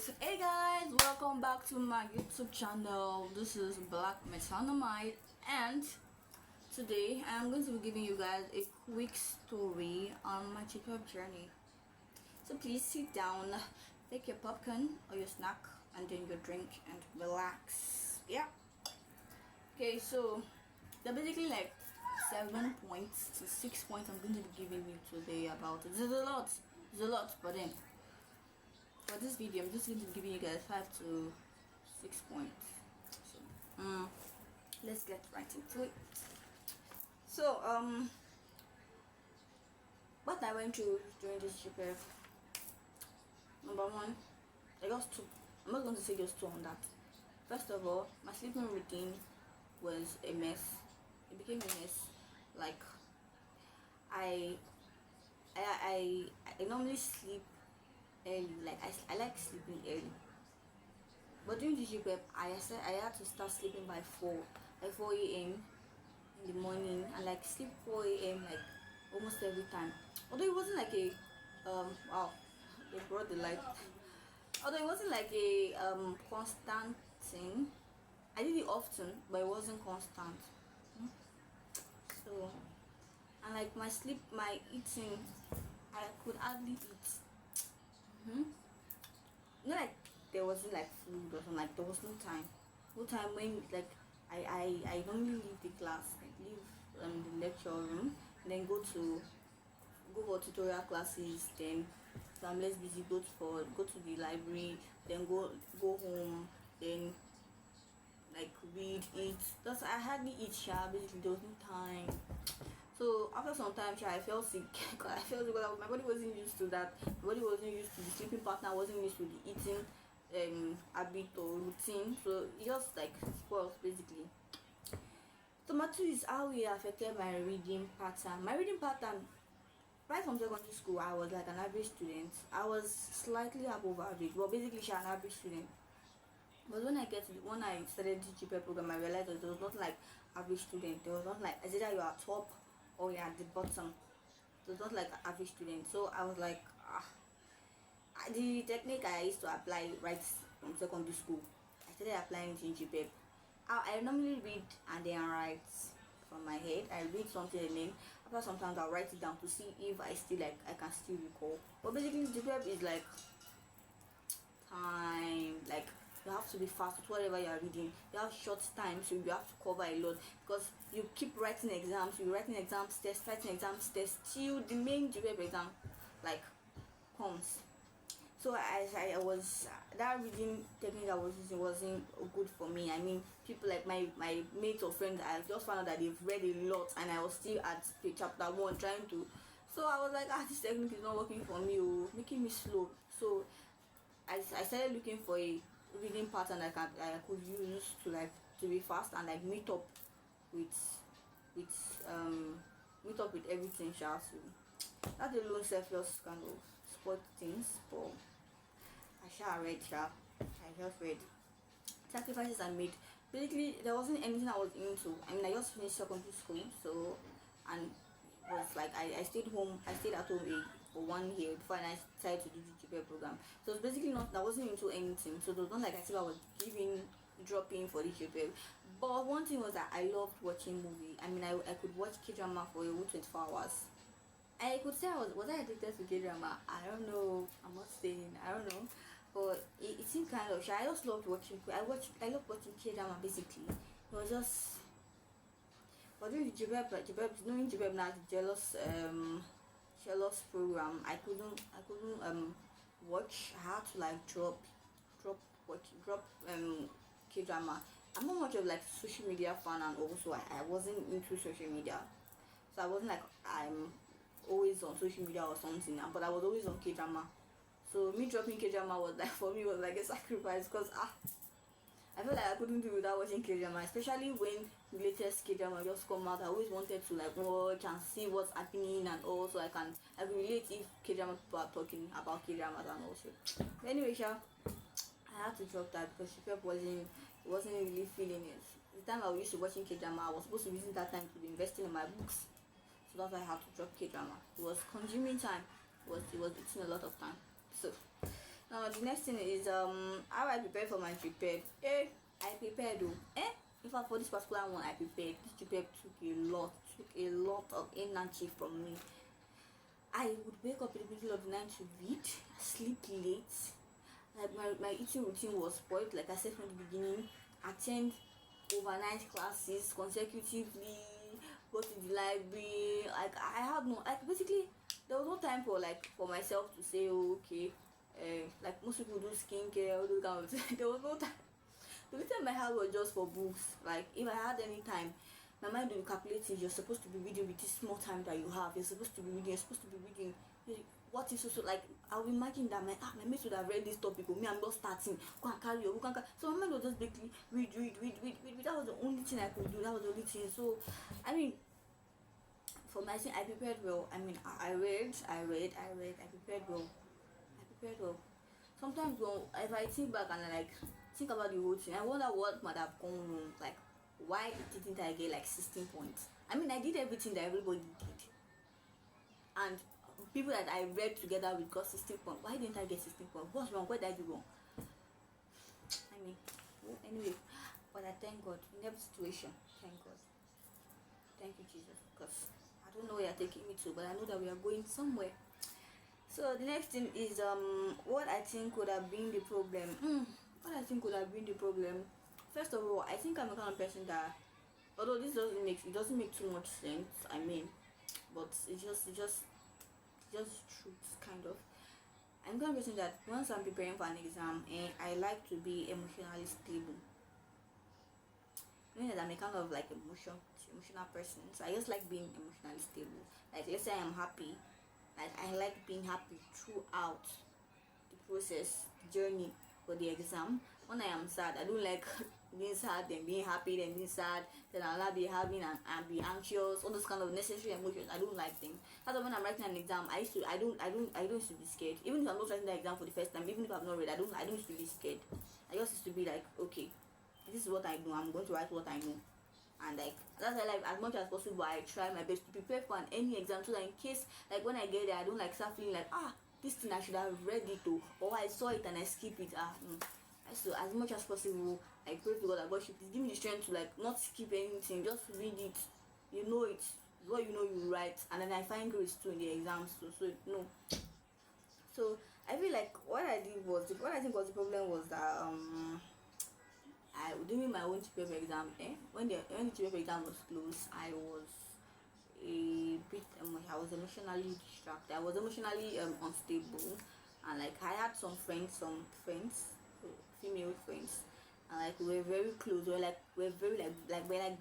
So hey guys, welcome back to my YouTube channel. This is Black Methanomite, and today I'm going to be giving you guys a quick story on my Jupeb journey. So please sit down, take your popcorn or your snack and then your drink and relax. Yeah. Okay, so there are basically like 7 points to 6 points I'm going to be giving you today about it. There's a lot, but then for this video I'm just going to be giving you guys 5 to 6 points. So let's get right into it. So what I went through during this Jupeb, number one, I got two. I'm not going to say just two on that. First of all, my sleeping routine was a mess. It became a mess. Like I normally sleep early. Like I like sleeping early, but during the Jupeb I had to start sleeping by 4 a.m. in the morning, and like sleep 4 a.m. like almost every time. Although it wasn't like a wow, they brought the light. Although it wasn't like a constant thing. I did it often, but it wasn't constant. So, and like my sleep, my eating, I could hardly eat. Not like there wasn't like food or something. Like there was no time. No time when like I normally leave the class, like leave the lecture room, and then go for tutorial classes. Then if I'm less busy, go to the library. Then go home. Then like read, eat. That's I hardly eat. Basically there was no time. So after some time, I felt sick. I felt sick because my body wasn't used to that. My body wasn't used to the sleeping pattern. I wasn't used to the eating habit or routine. So it just like spoils basically. So number two is how it affected my reading pattern. My reading pattern, right from secondary school, I was like an average student. I was slightly above average, but basically an average student. But when I started the Jupeb program, I realized that there was not like average student. There was not like either you are top or you're at the bottom. It was not like an average student. So I was like, the technique I used to apply right from secondary school, I started applying it in Jupeb. I normally read and then write from my head. I read something and then after sometimes I'll write it down to see if I can still recall. But basically Jupeb is like time, like you have to be fast with whatever you are reading. You have short time, so you have to cover a lot because you keep writing exams, writing exams tests till the main Jupeb exam like comes. So I was that reading technique I was using wasn't good for me. I mean, people like my mates or friends, I just found out that they've read a lot and I was still at chapter 1 trying to. So I was like, this technique is not working for me, making me slow. So I started looking for a reading pattern I could use to be fast and like meet up with everything. So that alone self just kind of spoiled things, but I just read. Sacrifices I made. Basically, there wasn't anything I was into. I mean, I just finished secondary school, so and it was like I stayed at home for 1 year before I decided to do the Jupeb program. So it's basically not, I wasn't into anything. So it was not like I was dropping for the Jupeb. But one thing was that I loved watching movie. I mean, I could watch K-drama for a whole 24 hours. I could say was I addicted to K-drama? I don't know. I'm not saying. I don't know. But it seemed kind of shy. I just loved watching. I loved watching K-drama basically. It was just. But during the knowing Jupeb now, the jealous program, I couldn't watch. I had to like drop K-drama. I'm not much of like social media fan, and also I wasn't into social media, so I wasn't like I'm always on social media or something, but I was always on K-drama. So me dropping K-drama was like, for me, was like a sacrifice because I felt like I couldn't do it without watching K-drama, especially when the latest K-drama just come out. I always wanted to like watch and see what's happening, and also I can relate if K-drama people are talking about K-dramas and also. But anyway, I had to drop that because Jupeb wasn't really feeling it. The time I was used to watching K-drama, I was supposed to be using that time to be investing in my books. So that's why I had to drop K-drama. It was consuming time. It was eating a lot of time. So Now the next thing is how I prepare for my Jupeb. I prepared though. In fact, for this particular one, I prepared. This Jupeb took a lot of energy from me. I would wake up in the middle of the night to read, sleep late. Like my eating routine was spoiled, like I said from the beginning. Attend overnight classes consecutively, go to the library. Like I had no, like basically there was no time for myself to say, oh, okay, like most people do skincare, all those kind of things. There was no time. The only time I had was just for books. Like if I had any time, my mind will calculate it. You're supposed to be reading with this small time that you have. You're supposed to be reading. You're supposed to be reading. What is so like? I'll imagine that my mates would have read this topic. Or me, I'm just starting. Go and carry your book. So my mind was just basically read. That was the only thing I could do. That was the only thing. So, I mean, for my thing, I prepared well. I mean, I read. I prepared well. Sometimes if I think back and I think about the whole thing, I wonder what might have gone wrong. Like, why didn't I get like 16 points? I mean, I did everything that everybody did, and people that I read together with got 16 points. Why didn't I get 16 points? What's wrong? What did I do wrong? I mean, anyway, but I thank God in every situation. Thank God. Thank you, Jesus, because I don't know where you're taking me to, but I know that we are going somewhere. So the next thing is what I think could have been the problem. What I think could have been the problem. First of all, I think I'm the kind of person that, although this doesn't make too much sense. I mean, but it's just truth, kind of. I'm the kind of person that once I'm preparing for an exam, I like to be emotionally stable. You know that I'm a kind of like emotional person, so I just like being emotionally stable. Like let's say I'm happy, like I like being happy throughout the process, the journey for the exam. When I am sad, I don't like being sad, then being happy, then being sad, then I'll not be having and be anxious, all those kind of necessary emotions. I don't like them. That's why when I'm writing an exam, I don't used to be scared. Even if I'm not writing the exam for the first time, even if I've not read, I don't used to be scared. I just used to be like, okay, this is what I know. I'm going to write what I know. And like that's why, like, as much as possible I try my best to prepare for any exam, so that in case like when I get there I don't like start feeling like this thing I should have read it or I saw it and I skip it. So as much as possible I pray to God that God should please give me the strength to like not skip anything, just read it. You know it. What you know you write, and then I find grades too in the exams too. So no. So I feel like what I think was the problem was that I during my own Jupeb exam, when the Jupeb exam was close, I was emotionally distracted. I was emotionally unstable, and like I had some friends, female friends, and like we were very close. We're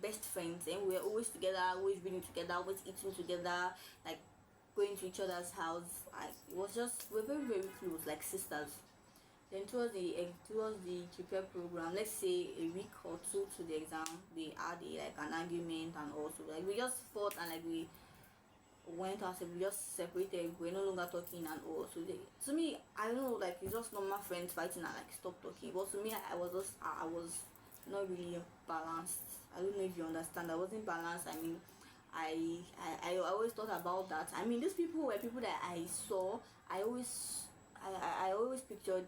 best friends, and we were always together, always reading together, always eating together, like going to each other's house. Like it was just we're very very close, like sisters. Then towards the Jupeb program, let's say a week or two to the exam, they had an argument, and also like we just fought, and like we went out, we just separated, we're no longer talking and all. So to me, I don't know, like it's just normal friends fighting and like stop talking. But to me, I was not really balanced. I don't know if you understand. I wasn't balanced. I mean, I always thought about that. I mean, these people were people that I saw. I always pictured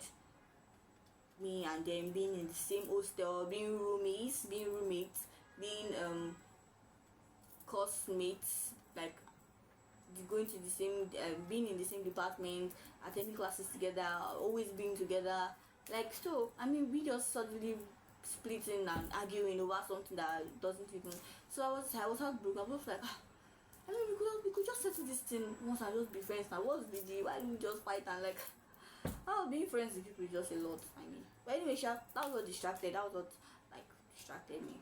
me and them being in the same hostel, being roommates, being course mates, like going to the same, being in the same department, attending classes together, always being together. Like, so I mean, we just suddenly splitting and arguing over something that doesn't even. So I was heartbroken. I was like, I mean, we could just settle this thing once and just be friends now. What's the deal? Why do we just fight? And like, being friends with people is just a lot. I mean, but anyway, that was what distracted. That was what like distracted me.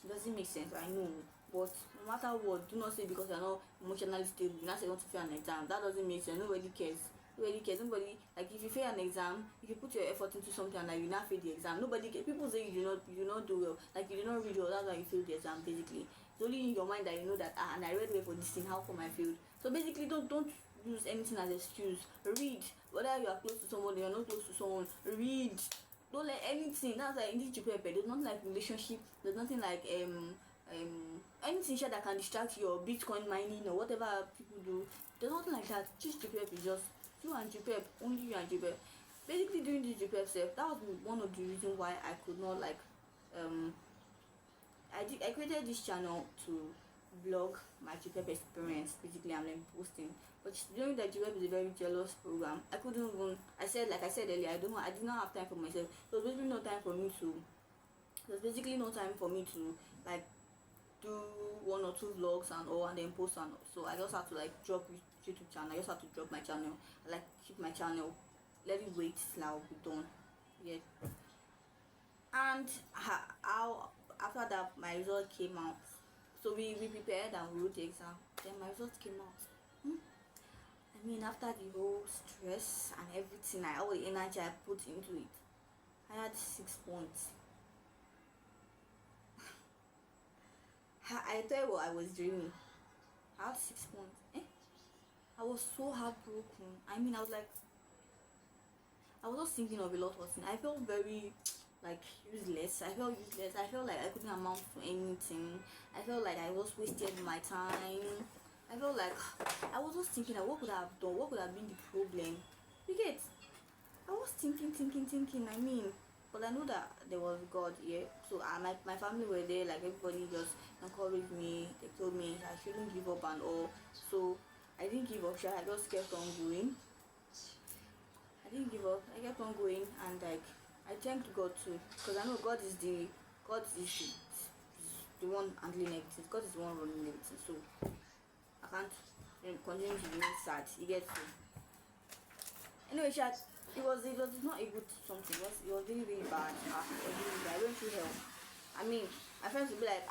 It doesn't make sense, I know. But no matter what, do not say because you're not emotionally stable, you not say you want to fail an exam. That doesn't make sense. Nobody cares. Nobody, like, if you fail an exam, if you put your effort into something and like you not fail the exam, nobody cares. People say you do not do well, like you did not read well, that's why you failed the exam. Basically, it's only in your mind that you know that and I read well for this thing, how come I failed? So basically, don't use anything as excuse. Read, whether you are close to someone or you're not close to someone. Read. Don't let anything. That's like in this Jupeb. There's nothing like relationship. There's nothing like anything that can distract you, or Bitcoin mining or whatever people do. There's nothing like that. Just Jupeb is just you and Jupeb, only you and Jupeb. basically during the Jupeb self, that was one of the reasons why I could not like um I created this channel to vlog my Jupeb experience. Basically, I'm like posting. But during that, Jupeb is a very jealous program. I couldn't even. Like I said earlier, I did not have time for myself. There was basically no time for me to. There's basically no time for me to like do 1 or 2 vlogs and all, and then post and all. So I just had to like drop YouTube channel. I just had to drop my channel. I like keep my channel. Let it wait till I'll be done. Yeah. And how after that my result came out. So we prepared and we wrote the exam. Then my results came out. I mean, after the whole stress and everything, all the energy I put into it, I had 6 points. I tell you what, I was dreaming. I had 6 points. I was so heartbroken. I mean, I was just thinking of a lot of things. I felt very like useless. I felt like I couldn't amount to anything. I felt like I was wasted my time. I felt like I was just thinking that what could I have done? What could have been the problem? You get? I was thinking. I mean, but I know that there was God here. So my family were there. Like everybody just encouraged me. They told me I shouldn't give up and all. So I didn't give up. I just kept on going. I didn't give up. I kept on going, and like I thanked God too, because I know God is the one handling everything. God is the one running everything. So I can't continue to be sad. You get to. Anyway, chat. It was not a good something. It was really bad. I went through hell. I mean, my friends would be like,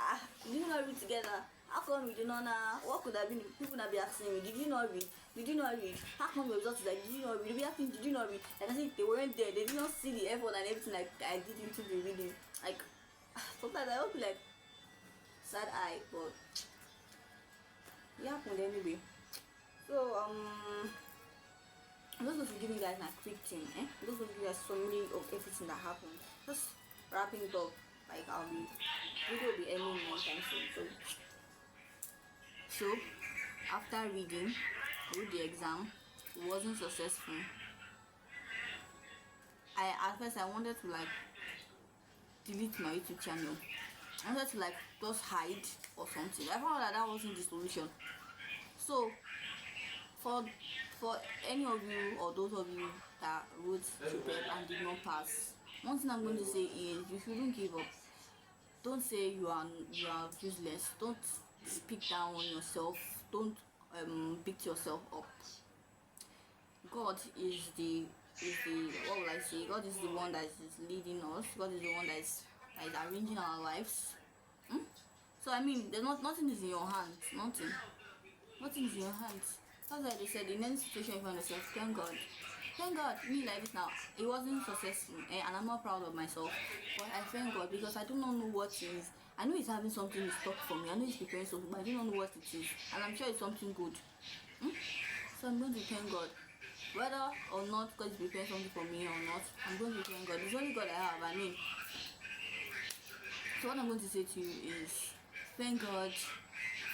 we did not read together. How come we did not know? What could have been? People not be asking me, did you not read? Did you not read? How come your results is like, did you not read? They be asking, did you not read? Like I said, they weren't there. They did not see the effort and everything like I did into the reading. Like sometimes I don't feel like sad eye, but it happened anyway. So I'm just going to give you guys my quick thing. I'm just going to give you guys summary of everything that happened. Just wrapping it up. Like video will be ending anytime soon. So after reading, I wrote the exam. It wasn't successful. At first I wanted to like delete my YouTube channel. I wanted to like just hide or something. I found that wasn't the solution. So for any of you or those of you that wrote Jupeb and did not pass, one thing I'm going to say is you shouldn't give up. Don't say you are useless. Don't speak down on yourself. Don't beat yourself up. God is the what will I say? God is the one that is leading us. God is the one that is arranging our lives. So I mean, nothing is in your hands. Nothing is in your hands. That's why they said in any situation you find yourself, thank God. Thank God, me like this now. It wasn't successful, and I'm not proud of myself. But I thank God because I do not know what it is. I know it's having something in stock for me. I know it's preparing something, but I do not know what it is. And I'm sure it's something good. So I'm going to thank God. Whether or not God is preparing something for me or not, I'm going to thank God. It's only God I have. I mean. So what I'm going to say to you is, thank God.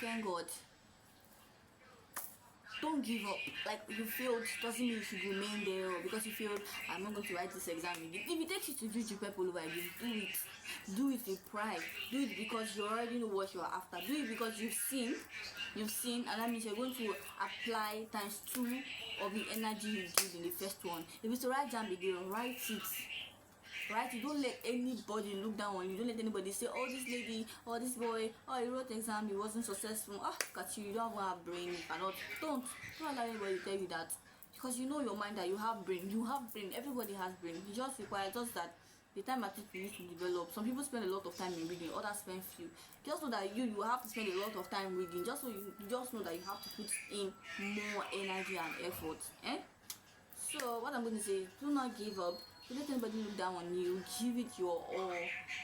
Thank God. Don't give up. Like you failed doesn't mean you should remain there, or because you failed I'm not going to write this exam again. If it takes you to do Jupeb all over again, do it with pride. Do it because you already know what you are after. Do it because you've seen, and that means you're going to apply ×2 of the energy you did in the first one. If it's to write jam again, write it. Right? You don't let anybody look down on you. Don't let anybody say, oh, this lady, oh, this boy, oh, he wrote exam, he wasn't successful. Oh, look at you don't even have brain. You cannot. Don't allow anybody to tell you that, because you know your mind that you have brain. Everybody has brain. You just require just that the time at which you need to develop. Some people spend a lot of time in reading, others spend few. Just know that you have to spend a lot of time reading, just so you just know that you have to put in more energy and effort. So what I'm going to say is, do not give up. Don't let anybody look down on you. Give it your all.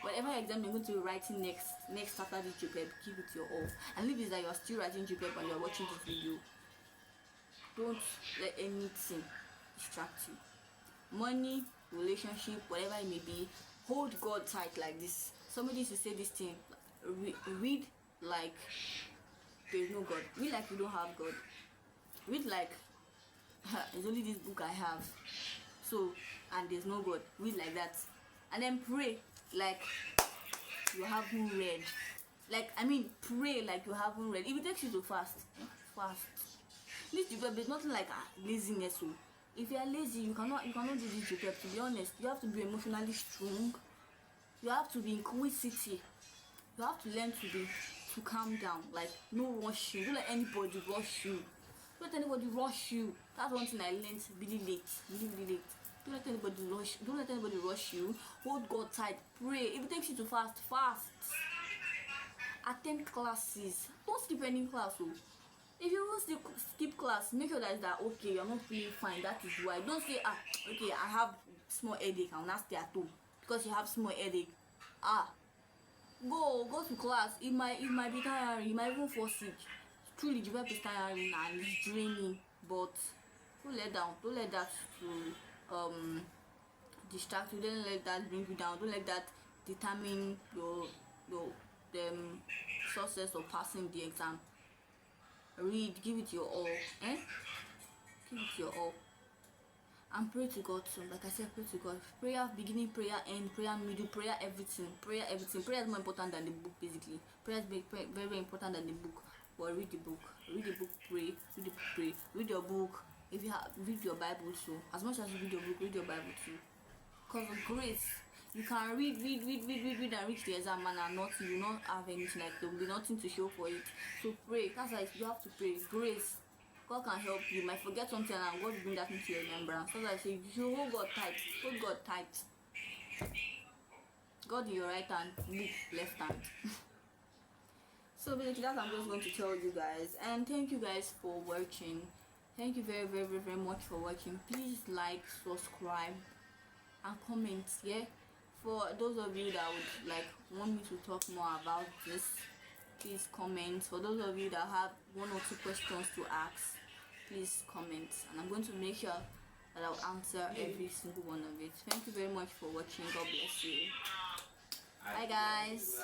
Whatever exam you're going to be writing next after this Jupeb, give it your all. And leave it that you are still writing Jupeb and you're watching this video. Don't let anything distract you. Money, relationship, whatever it may be, hold God tight like this. Somebody used to say this thing, read like there's no God. Read like you don't have God. Read like it's only this book I have. So so and there's no God. Read like that, and then pray like you haven't read. Like, I mean, pray like you haven't read. If it takes you to fast, fast. This Jupeb, there's nothing like laziness. So if you are lazy, you cannot do this Jupeb. To be honest, you have to be emotionally strong. You have to be inquisitive. You have to learn to calm down. Like, no rushing. Don't let anybody rush you. Don't let anybody rush you. That's one thing I learned really late. Really late. Don't let anybody rush. Don't let anybody rush you. Hold God tight. Pray. If it takes you to fast, fast. Attend classes. Don't skip any class. Oh. If you will skip class, make sure that okay, you're not feeling fine. That is why. Don't say okay, I have small headache. I'll not stay at home because you have small headache. Go to class. It might be tiring. You might even fall sick. Truly, Jupeb is tiring and it's draining. But don't let that to distract you. Don't let that bring you down. Don't let that determine your success of passing the exam. Read, give it your all, give it your all, and pray to God too. Like I said, pray to God. Prayer beginning, prayer end, prayer middle, prayer everything. Prayer is more important than the book. Basically, prayer is very, very important than the book. But read the book, pray, read your book. If you have, read your Bible too. As much as you read your book, read your Bible too. Because of grace, you can read and reach the exam and you will not have anything, like there will be nothing to show for it. So pray. That's why you have to pray. Grace. God can help you. You might forget something and God will bring that into your remembrance. So I say you hold God tight. Hold God tight. God in your right hand, book left hand. So basically that's what I'm just going to tell you guys. And thank you guys for watching. Thank you very, very, very, very much for watching. Please like, subscribe, and comment. Yeah, for those of you that would like want me to talk more about this, please comment. For those of you that have one or two questions to ask, please comment, and I'm going to make sure that I'll answer every single one of it. Thank you very much for watching. God bless you. Bye guys.